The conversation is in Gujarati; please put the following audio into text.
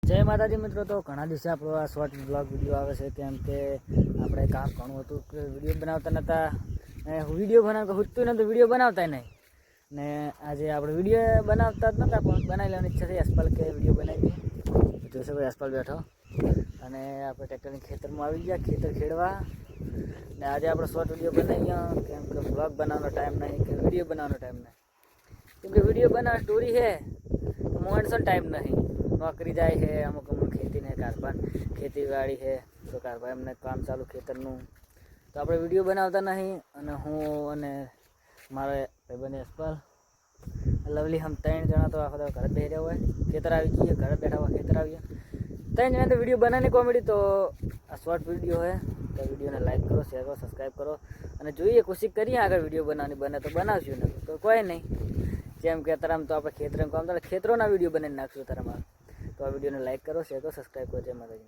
જય માતાજી મિત્રો, તો ઘણા દિવસે આપણો આ શોર્ટ બ્લોગ વિડીયો આવે છે. કેમ કે આપણે કામ ઘણું હતું કે વિડીયો બનાવતા નહોતા, વિડીયો બનાવતા ખૂટતું નહોતું, વિડીયો બનાવતા નહીં. ને આજે આપણે વિડીયો બનાવતા જ નહોતા પણ બનાવી લેવાની ઈચ્છા થઈ. અસપાલ કે વિડીયો બનાવી દઈએ. જોશે ભાઈ અસપાલ બેઠો અને આપણે ટ્રેક્ટરની ખેતરમાં આવી ગયા ખેતર ખેડવા. ને આજે આપણે શોર્ટ વિડીયો બનાવીએ કેમ કે બ્લોગ બનાવવાનો ટાઈમ નહીં કે વિડીયો બનાવવાનો ટાઈમ નહીં. કેમ કે વિડીયો બનાવવા સ્ટોરી છે તો મોહનસન ટાઈમ નહીં. નોકરી જાય છે, અમુક ખેતી ને કારભાર ખેતીવાડી છે તો કારભાર એમને કામ ચાલુ ખેતરનું, તો આપણે વિડીયો બનાવતા નહીં. અને હું અને મારે ભાઈબંધ અસપાલ લવલી હમ 3 જણા તો આખો ઘરે બેસી રહ્યા હોય. ખેતર આવી જઈએ, ઘરે બેઠા હોય ખેતર આવીએ 3 જણા તો વિડીયો બનાવીને કોમેડી. તો આ શોર્ટ વિડીયો છે તો વિડીયોને લાઈક કરો, શેર કરો, સબસ્ક્રાઈબ કરો અને જોઈએ કોશિશ કરીએ આગળ વિડીયો બનાવવાની. બને તો બનાવશું, ને તો કોઈ નહીં. જેમ કે અત્યારે તો આપણે ખેતરમાં કામ ચાલે, ખેતરોના વિડીયો બનાવીને નાખશું અત્યારે. તો આ વિડીયોને લાઈક કરો, શેર કરો, સબસ્ક્રાઈબ કરો. જય માતાજી.